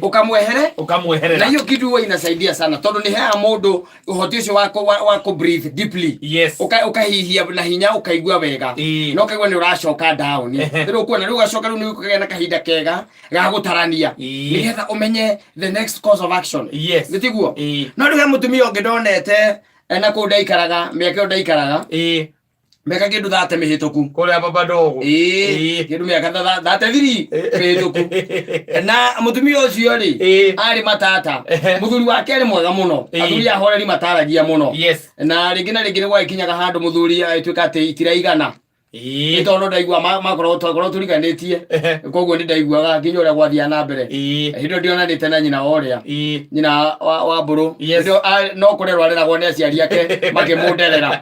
ukamwehere na hiyo kitu huwa inasaidia sana tondu ni hea mundu uhoti ucio wako breathe deeply. Ukahihia na hinya ukaigua wega no kaigua ni uracoka down riu kuona riu gacoka riu ni kugena kahinda kega ga gutarania nigetha umenye the next course of action. Gitiguo no riu mutumia ungi ndonete na ku ndaikaraga miaka ndaikaraga meka kindu thate mihituku kuria baba ndogo kindu miaka thate thiri mihituku na mutumia ucio ri ari matata muthuri wake ari mwega muno athuri ahoreri mataragia muno na ringi na ringi gwa ikinyaga handu muthuri aituika ati itiraigana itono ndaigua makoro turiganitie koguo ndi ndaiguaga nginya uria gwathia na mbere hindo ndiona ndite na nyina oria nyina wa mburu no kurerwa areragwo ni aciari ake makimunderera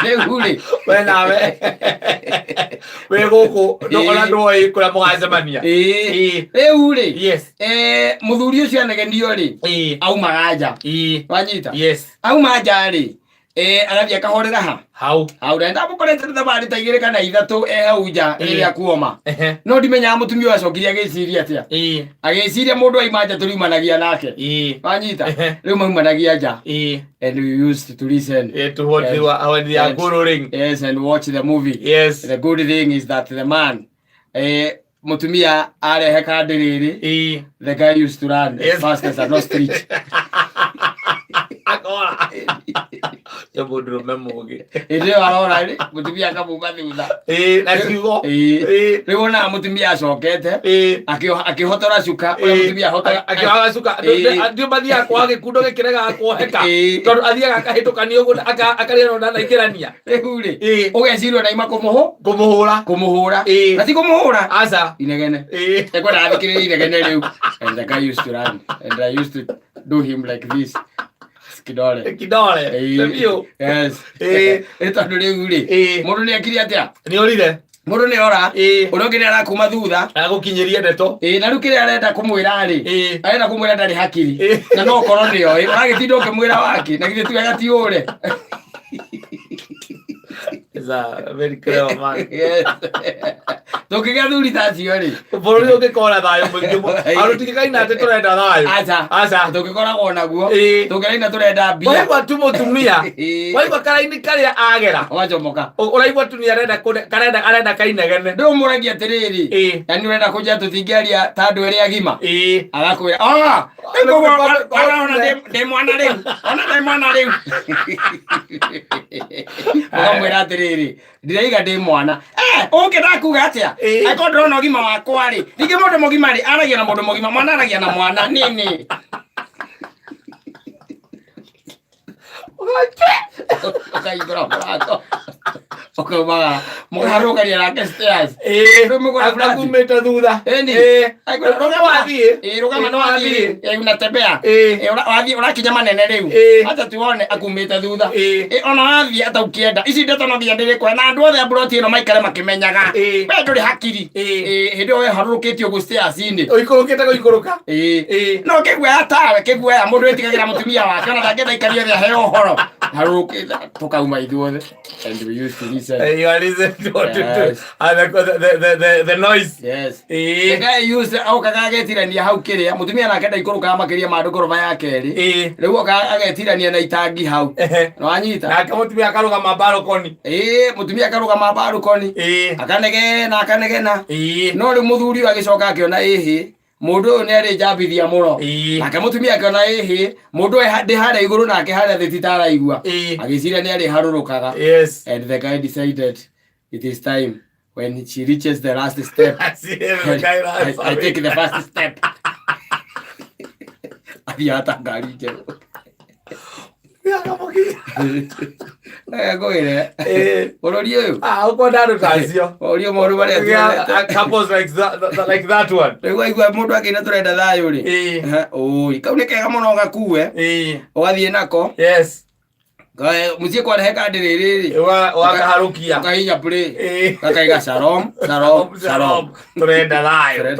riu ri we nawe we guku ndokona ndoi kuria mugacemania riu ri muthuri ucio anegenio ri aumaga nja wanyita auma nja ri arathi akahorera hau ndenda mukorete thabari ta igire kana ithatu hau nja riria kuoma no ndimenyaga mutumia acokirie agiciria atia agiciria mundu aima nja turiumanagia nake wanyita riu maumanagia nja and we used to listen to what they are quarreling and watch the movie. The good thing is that the man mutumia arehe kandi riri the guy used to run as fast as an ostrich. Agora eu vou memogi ire arora ri mutumia akabuga thutha na kiugo riu na mutumia acokete akihotora cuka uri mutumia hotora akihotora cuka ndio bathi yakwa gikundo gikirega akuoheka tondu athiaga akahitukanio guo akarira na ikirania riu ri ugecirwo na ima kumuhura na ti kumuhura aca inegene ekwa ndathikiriria inegene riu and the guy used to run and I used to do him like this kidole ndio tondu riu ri mundu ni akiri atia ni orire mundu ni ora urongi ni arakuma thutha agukinyiria ndeto na riu kiri arenda kumwira ri arenda kumwira ndari hakiri na no korwo ni oi uragitinda ukimwira waki na githĩ tu agati ure is a very clever man. Tukiga thuri ta cio ri bururi ungikora thayo muingi arutikaina ati turenda thayo aca tugikoragwo naguo tukiraina turenda mbia waigua tu mutumia waigua karaini karia agera wajomoka uraigua tu ni arenda kainegene ndu muragia atiriri yani urenda kuja tutingiaria ta andu eri agima agakwira ona de mwana riu ukamwira atiriri ndiraiga ndi mwana ungenda kuga atia ako ndrona ogima wakwa ri ringi mundu mugima ri aragia na mundu mugima mwana aragia na mwana nini okaigora murato okaumaga mukaharukaria nake stairs akumĩte thutha rugama no wathie unatembea wathie urakinya manene riu acha tuone akumĩte thutha ona wathie ata ukienda ici ndeto no nginya ndirikwe na andu othe amburoti ino maikare makimenyaga we nduri hakiri hindi we harurukitio gu stairs ini uikurukite guikuruka no kiguoya tawe kiguoya mundu etigagira mutumia wake ona ndangenda ikario ria heo horo harurukite tukauma ithuothe and we used to listen. You are listening to the noise. The guy used au kagagetirania hau kiria mutumia nake ndaikuruka makiria ma ndukoroba yake ri riu akagetirania na itangi hau no anyita nake mutumia akaruga mabalkoni mutumia akaruga mabalkoni akanegena no ri muthuri agicoka akiona mundu ni ari jambithia muno nake mutumia akiona mundu ndi hara iguru nake hara thiti taraigua agiciria ni ari harurukaga and the guy decided it is time when she reaches the last step I take the first step abiata ngari njeru goire orori uyu ukonda andu tacio orio moru baria couples like that one riu aigua mundu akina turenda thayo ri oi kau ni kega muno gakue ugathie nako mucie kwarehe kandi riri wakaharukia ukainya play kakaiga shalom turenda thayo